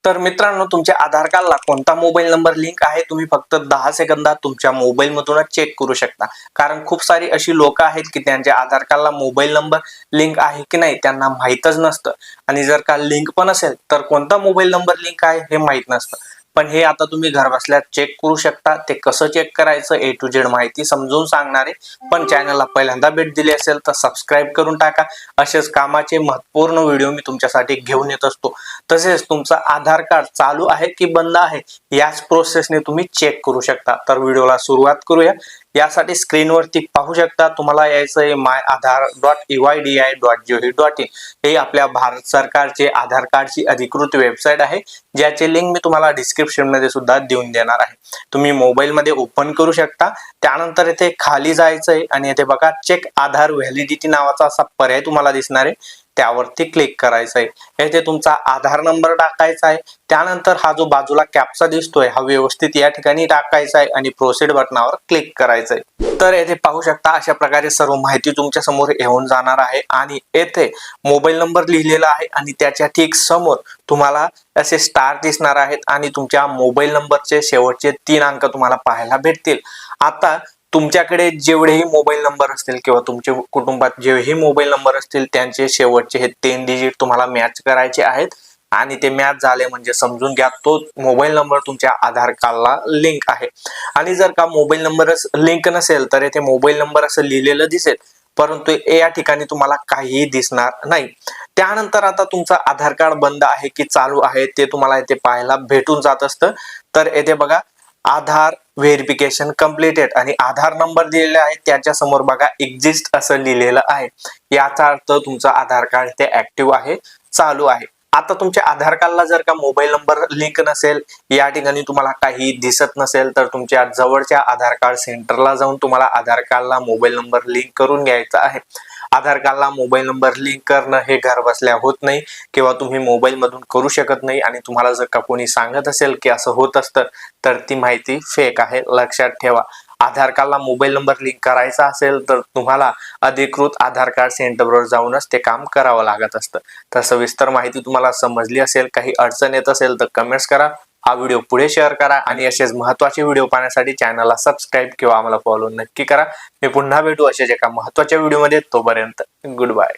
तर मित्रांनो, तुमच्या आधार कार्डला कोणता मोबाईल नंबर लिंक आहे तुम्ही फक्त 10 सेकंदात तुमच्या मोबाईल मधूनच चेक करू शकता। कारण खूप सारी अशी लोक आहेत की त्यांच्या आधार कार्डला मोबाईल नंबर लिंक आहे की नाही त्यांना माहीतच नसतं, आणि जर का लिंक पण असेल तर कोणता मोबाईल नंबर लिंक आहे हे माहीत नसतं। पण हे आता तुम्ही घर बसल्या चेक करू शकता। ते कसं चेक करायचं A to Z माहिती समजून सांगणार आहे। पण चॅनलला पहिल्यांदा भेट दिली असेल तर सबस्क्राइब करून टाका। असेच कामाचे महत्त्वपूर्ण व्हिडिओ मी तुमच्यासाठी घेऊन येत असतो। तसेच तुमचा आधार कार्ड चालू आहे की बंद आहे याच प्रोसेसने तुम्ही चेक करू शकता। तर व्हिडिओला सुरुवात करूया। यासाठी स्क्रीनवरती पाहू शकता तुम्हाला यायचं आहे myaadhar.eidi.gov.in हे आपल्या भारत सरकारचे आधार कार्डची अधिकृत वेबसाईट आहे, ज्याचे लिंक मी तुम्हाला डिस्क्रिप्शन मध्ये सुद्धा देऊन देणार आहे। तुम्ही मोबाईल मध्ये ओपन करू शकता। त्यानंतर इथे खाली जायचं आहे आणि इथे बघा चेक आधार व्हॅलिडिटी नावाचा असा पर्याय तुम्हाला दिसणार आहे, त्यावरती क्लिक करायचं आहे। येथे तुमचा आधार नंबर टाकायचा आहे। त्यानंतर हा जो बाजूला कॅप्चा दिसतोय हा व्यवस्थित या ठिकाणी टाकायचा आहे आणि प्रोसीड बटनावर क्लिक करायचं आहे। तर येथे पाहू शकता अशा प्रकारे सर्व माहिती तुमच्या समोर येऊन जाणार आहे आणि येथे मोबाईल नंबर लिहिलेला आहे आणि त्याच्या ठीक समोर तुम्हाला असे स्टार दिसणार आहेत आणि तुमच्या मोबाईल नंबरचे शेवटचे 3 अंक तुम्हाला पाहायला भेटतील। आता तुमच्याकडे जेवढेही मोबाईल नंबर असतील किंवा तुमच्या कुटुंबात जेवढेही मोबाईल नंबर असतील त्यांचे शेवटचे हे 3 डिजिट तुम्हाला मॅच करायचे आहेत आणि ते मॅच झाले म्हणजे समजून घ्या तो मोबाईल नंबर तुमच्या आधार कार्डला लिंक आहे। आणि जर का मोबाईल नंबरच लिंक नसेल तर इथे मोबाईल नंबर असं लिहिलेलं दिसेल, परंतु या ठिकाणी तुम्हाला काहीही दिसणार नाही। त्यानंतर आता तुमचा आधार कार्ड बंद आहे की चालू आहे ते तुम्हाला इथे पाहायला भेटून जात असतं। तर येथे बघा आधार व्हेरिफिकेशन कंप्लीटेड आणि आधार नंबर दिलेला आहे त्याच्या समोर बघा एक्झिस्ट असं लिहिलेलं आहे। याचा अर्थ तुमचा आधार कार्ड ते ऍक्टिव्ह आहे, चालू आहे। आता तुमच्या आधार कार्डला जर का मोबाईल नंबर लिंक नसेल, या ठिकाणी तुम्हाला काही दिसत नसेल तर तुमच्या जवळच्या आधार कार्ड सेंटरला जाऊन तुम्हाला आधार कार्डला मोबाईल नंबर लिंक करून घ्यायचा आहे। आधार कार्डला मोबाईल नंबर लिंक करणं हे घर बसल्या होत नाही किंवा तुम्ही मोबाईल मधून करू शकत नाही, आणि तुम्हाला जर का कोणी सांगत असेल की असं होत असतं तर ती माहिती फेक आहे, लक्षात ठेवा। आधार कार्डला मोबाईल नंबर लिंक करायचा असेल तर तुम्हाला अधिकृत आधार कार्ड सेंटरवर जाऊनच ते काम करावं लागत असतं। तर सविस्तर माहिती तुम्हाला समजली असेल, काही अडचण येत असेल तर कमेंट्स करा, हा व्हिडिओ पुढे शेअर करा आणि असेच महत्त्वाचे व्हिडिओ पाहण्यासाठी चॅनलला सबस्क्राइब किंवा आम्हाला फॉलो नक्की करा। मी पुन्हा भेटू अशाच एका महत्त्वाच्या व्हिडिओमध्ये, तोपर्यंत गुड बाय।